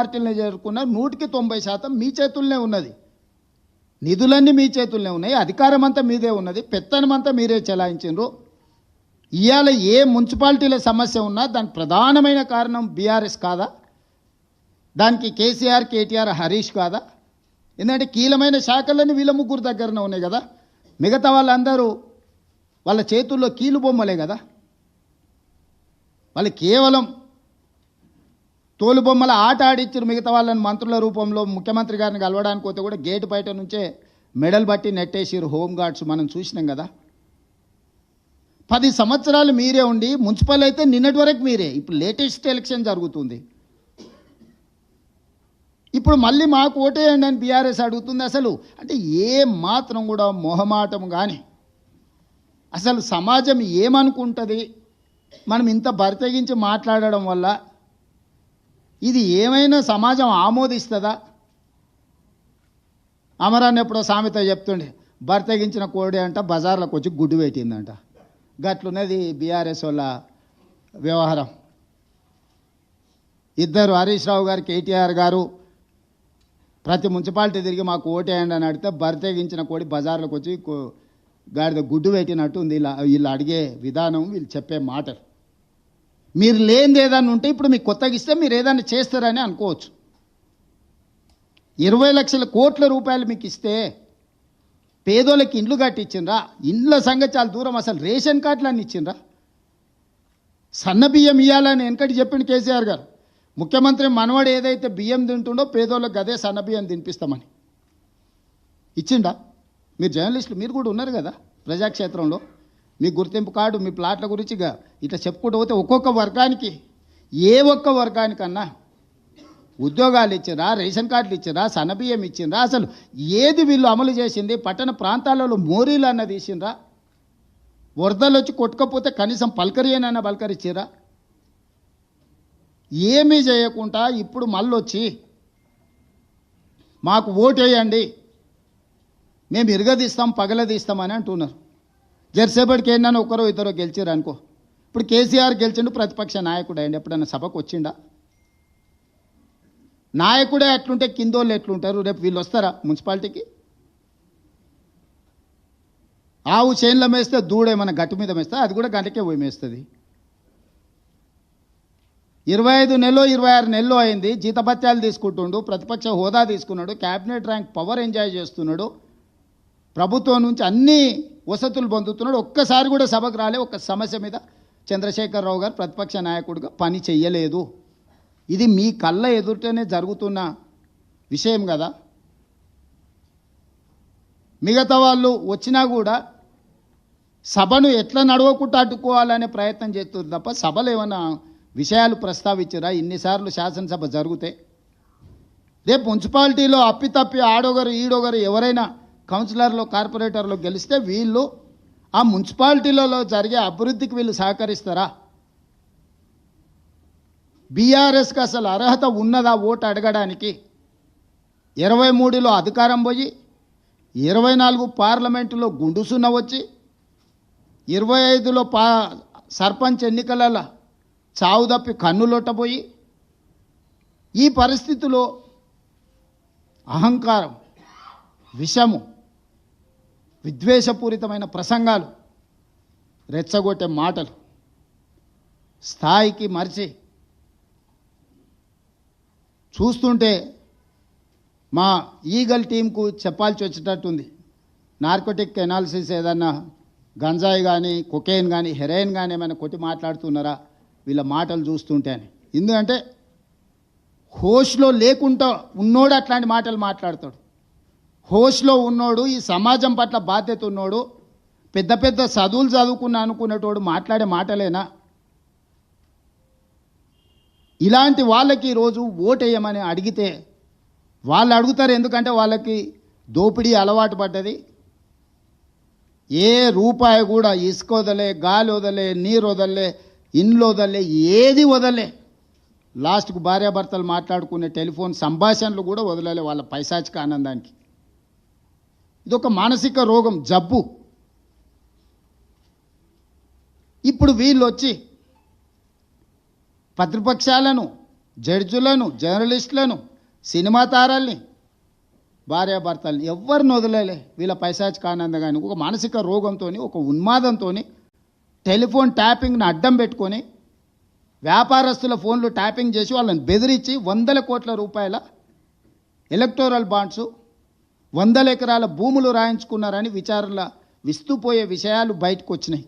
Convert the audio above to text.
పార్టీలనే చేరుకున్న 100% మీ చేతుల్లోనే ఉన్నది. నిధులన్నీ మీ చేతుల్లోనే ఉన్నాయి, అధికారం అంతా మీదే ఉన్నది, పెత్తనం అంతా మీరే చెలాయించారు. ఇవాళ ఏ మున్సిపాలిటీల సమస్య ఉన్నా దానికి ప్రధానమైన కారణం బీఆర్ఎస్ కాదా? దానికి కేసీఆర్, కేటీఆర్, హరీష్ కాదా? ఎందుకంటే కీలమైన శాఖలన్నీ వీళ్ళ ముగ్గురు దగ్గరనే ఉన్నాయి కదా. మిగతా వాళ్ళందరూ వాళ్ళ చేతుల్లో కీలు బొమ్మలే కదా. వాళ్ళు కేవలం తోలు బొమ్మల ఆట ఆడిచ్చారు. మిగతా వాళ్ళని మంత్రుల రూపంలో ముఖ్యమంత్రి గారిని కలవడానికి పోతే కూడా గేటు బయట నుంచే మెడల్ బట్టి నెట్టేసిరు హోంగార్డ్స్, మనం చూసినాం కదా. 10 సంవత్సరాలు మీరే ఉండి మున్సిపల్ అయితే నిన్నటి వరకు మీరే. ఇప్పుడు లేటెస్ట్ ఎలక్షన్ జరుగుతుంది, ఇప్పుడు మళ్ళీ మాకు ఓటేయండి అని బీఆర్ఎస్ అడుగుతుంది. అసలు అంటే ఏ మాత్రం కూడా మొహమాటం కానీ, అసలు సమాజం ఏమనుకుంటుంది మనం ఇంత బరితెగించి మాట్లాడడం వల్ల? ఇది ఏమైనా సమాజం ఆమోదిస్తుందా? అమరాన్ని ఎప్పుడో సామెత చెప్తుండే, బరితెగించిన కోడి అంట బజార్లోకి వచ్చి గుడ్డు పెట్టిందంట. గట్లున్నది బీఆర్ఎస్ వాళ్ళ వ్యవహారం. ఇద్దరు హరీష్ రావు గారు, కేటీఆర్ గారు ప్రతి మున్సిపాలిటీ తిరిగి మాకు ఓటేయండి అని అడిగితే బరితెగించిన కోడి బజార్లోకి వచ్చి గాడిద గుడ్డు పెట్టినట్టు ఉంది వీళ్ళు అడిగే విధానం, వీళ్ళు చెప్పే మాటలు. మీరు లేనిది ఏదైనా ఉంటే ఇప్పుడు మీకు కొత్తగా ఇస్తే మీరు ఏదైనా చేస్తారని అనుకోవచ్చు. 20 లక్షల కోట్ల రూపాయలు మీకు ఇస్తే పేదోళ్ళకి ఇండ్లు కట్టించిండ్రా? ఇండ్ల సంగతి చాలా దూరం, అసలు రేషన్ కార్డులు అన్నీ ఇచ్చిండ్రా? సన్న బియ్యం ఇవ్వాలని వెనకటి చెప్పిండు కేసీఆర్ గారు. ముఖ్యమంత్రి మనవాడు ఏదైతే బియ్యం తింటుండో పేదోళ్ళకి అదే సన్న బియ్యం తినిపిస్తామని ఇచ్చిండా? మీరు జర్నలిస్టులు, మీరు కూడా ఉన్నారు కదా ప్రజాక్షేత్రంలో, మీ గుర్తింపు కార్డు, మీ ప్లాట్ల గురించి ఇట్లా చెప్పుకుంటూ పోతే ఒక్కొక్క వర్గానికి, ఏ ఒక్క వర్గానికన్నా ఉద్యోగాలు ఇచ్చిండ్రా, రేషన్ కార్డులు ఇచ్చిండ్రా, సన్నబియ్యం ఇచ్చిండ్రా? అసలు ఏది వీళ్ళు అమలు చేసింది? పట్టణ ప్రాంతాలలో మోరీలు అన్నది ఇచ్చిండ్రా? వరదలు వచ్చి కొట్టుకపోతే కనీసం పలకరియనైనా పలకరిచ్చిరా? ఏమీ చేయకుండా ఇప్పుడు మళ్ళొచ్చి మాకు ఓటేయండి, మేము ఇరగదీస్తాం, పగలదీస్తామని అంటున్నారు. జెర్సేపటికి ఏంటన్నా ఒకరో ఇద్దరు గెలిచారు అనుకో. ఇప్పుడు కేసీఆర్ గెలిచిండు, ప్రతిపక్ష నాయకుడు అయ్యండి, ఎప్పుడన్నా సభకు వచ్చిండా? నాయకుడే అట్లుంటే కిందోళ్ళు ఎట్లుంటారు? రేపు వీళ్ళు వస్తారా మున్సిపాలిటీకి? ఆవు చేనుల మేస్తే దూడేమన్నా గట్టు మీద మేస్తే అది కూడా గంటకే పోయి మేస్తుంది. 25 నెలలో 26 నెలలు అయింది, జీతభత్యాలు తీసుకుంటుండు, ప్రతిపక్ష హోదా తీసుకున్నాడు, క్యాబినెట్ ర్యాంక్ పవర్ ఎంజాయ్ చేస్తున్నాడు, ప్రభుత్వం నుంచి అన్ని వసతులు పొందుతున్నాడు. ఒక్కసారి కూడా సభకు రాలే. ఒక్క సమస్య మీద చంద్రశేఖరరావు గారు ప్రతిపక్ష నాయకుడిగా పని చెయ్యలేదు. ఇది మీ కళ్ళ ఎదుటనే జరుగుతున్న విషయం కదా. మిగతా వాళ్ళు వచ్చినా కూడా సభను ఎట్లా నడవకుండా అడ్డుకోవాలనే ప్రయత్నం చేస్తుంది తప్ప సభలో ఏమైనా విషయాలు ప్రస్తావించరా? ఇన్నిసార్లు శాసనసభ జరిగితే రేపు మున్సిపాలిటీలో అప్పితప్పి ఆడొగరు ఈడొగరు ఎవరైనా కౌన్సిలర్లు, కార్పొరేటర్లు గెలిస్తే వీళ్ళు ఆ మున్సిపాలిటీలలో జరిగే అభివృద్ధికి వీళ్ళు సహకరిస్తారా? బీఆర్ఎస్కి అసలు అర్హత ఉన్నదా ఓటు అడగడానికి? 23లో అధికారం పోయి 24 పార్లమెంటులో గుండుసున్న వచ్చి 25లో సర్పంచ్ ఎన్నికలలో చావు తప్పి కన్నులొట్టబోయి ఈ పరిస్థితిలో అహంకారం, విషము, విద్వేషపూరితమైన ప్రసంగాలు, రెచ్చగొట్టే మాటలు స్థాయికి మరిచి చూస్తుంటే మా ఈగల్ టీంకు చెప్పాల్సి వచ్చేటట్టుంది. నార్కోటిక్ ఎనాలిసిస్ ఏదన్నా గంజాయి కానీ, కొకైన్ కానీ, హెరాయిన్ కానీ ఏమైనా కొట్టి మాట్లాడుతున్నారా వీళ్ళ మాటలు చూస్తుంటే అని. ఎందుకంటే హోష్లో లేకుండా ఉన్నోడు అట్లాంటి మాటలు మాట్లాడతాడు. హోష్లో ఉన్నోడు, ఈ సమాజం పట్ల బాధ్యత ఉన్నోడు, పెద్ద పెద్ద చదువులు చదువుకున్నా అనుకునేటోడు మాట్లాడే మాటలేనా? ఇలాంటి వాళ్ళకి ఈరోజు ఓటేయమని అడిగితే వాళ్ళు అడుగుతారు. ఎందుకంటే వాళ్ళకి దోపిడీ అలవాటు పడ్డది. ఏ రూపాయి కూడా ఇసుక వదలే, గాలి వదలే, నీరు వదలే, ఇండ్లు వదలే, ఏది వదలే. లాస్ట్కు భార్యాభర్తలు మాట్లాడుకునే టెలిఫోన్ సంభాషణలు కూడా వదలలే వాళ్ళ పైశాచిక ఆనందానికి. ఇదొక మానసిక రోగం, జబ్బు. ఇప్పుడు వీళ్ళు వచ్చి ప్రతిపక్షాలను జడ్జులను, జర్నలిస్టులను, సినిమా తారల్ని, భార్యాభర్తల్ని ఎవ్వరిని వదిలేలే వీళ్ళ పైశాచిక ఆనందంగాని. ఒక మానసిక రోగంతో, ఒక ఉన్మాదంతో టెలిఫోన్ ట్యాపింగ్ని అడ్డం పెట్టుకొని వ్యాపారస్తుల ఫోన్లు ట్యాపింగ్ చేసి వాళ్ళని బెదిరించి 100 కోట్ల రూపాయల ఎలక్టోరల్ బాండ్స్, 100 ఎకరాల భూములు రాయించుకున్నారని విచారణల విస్తుపోయే విషయాలు బయటకు వచ్చినాయి.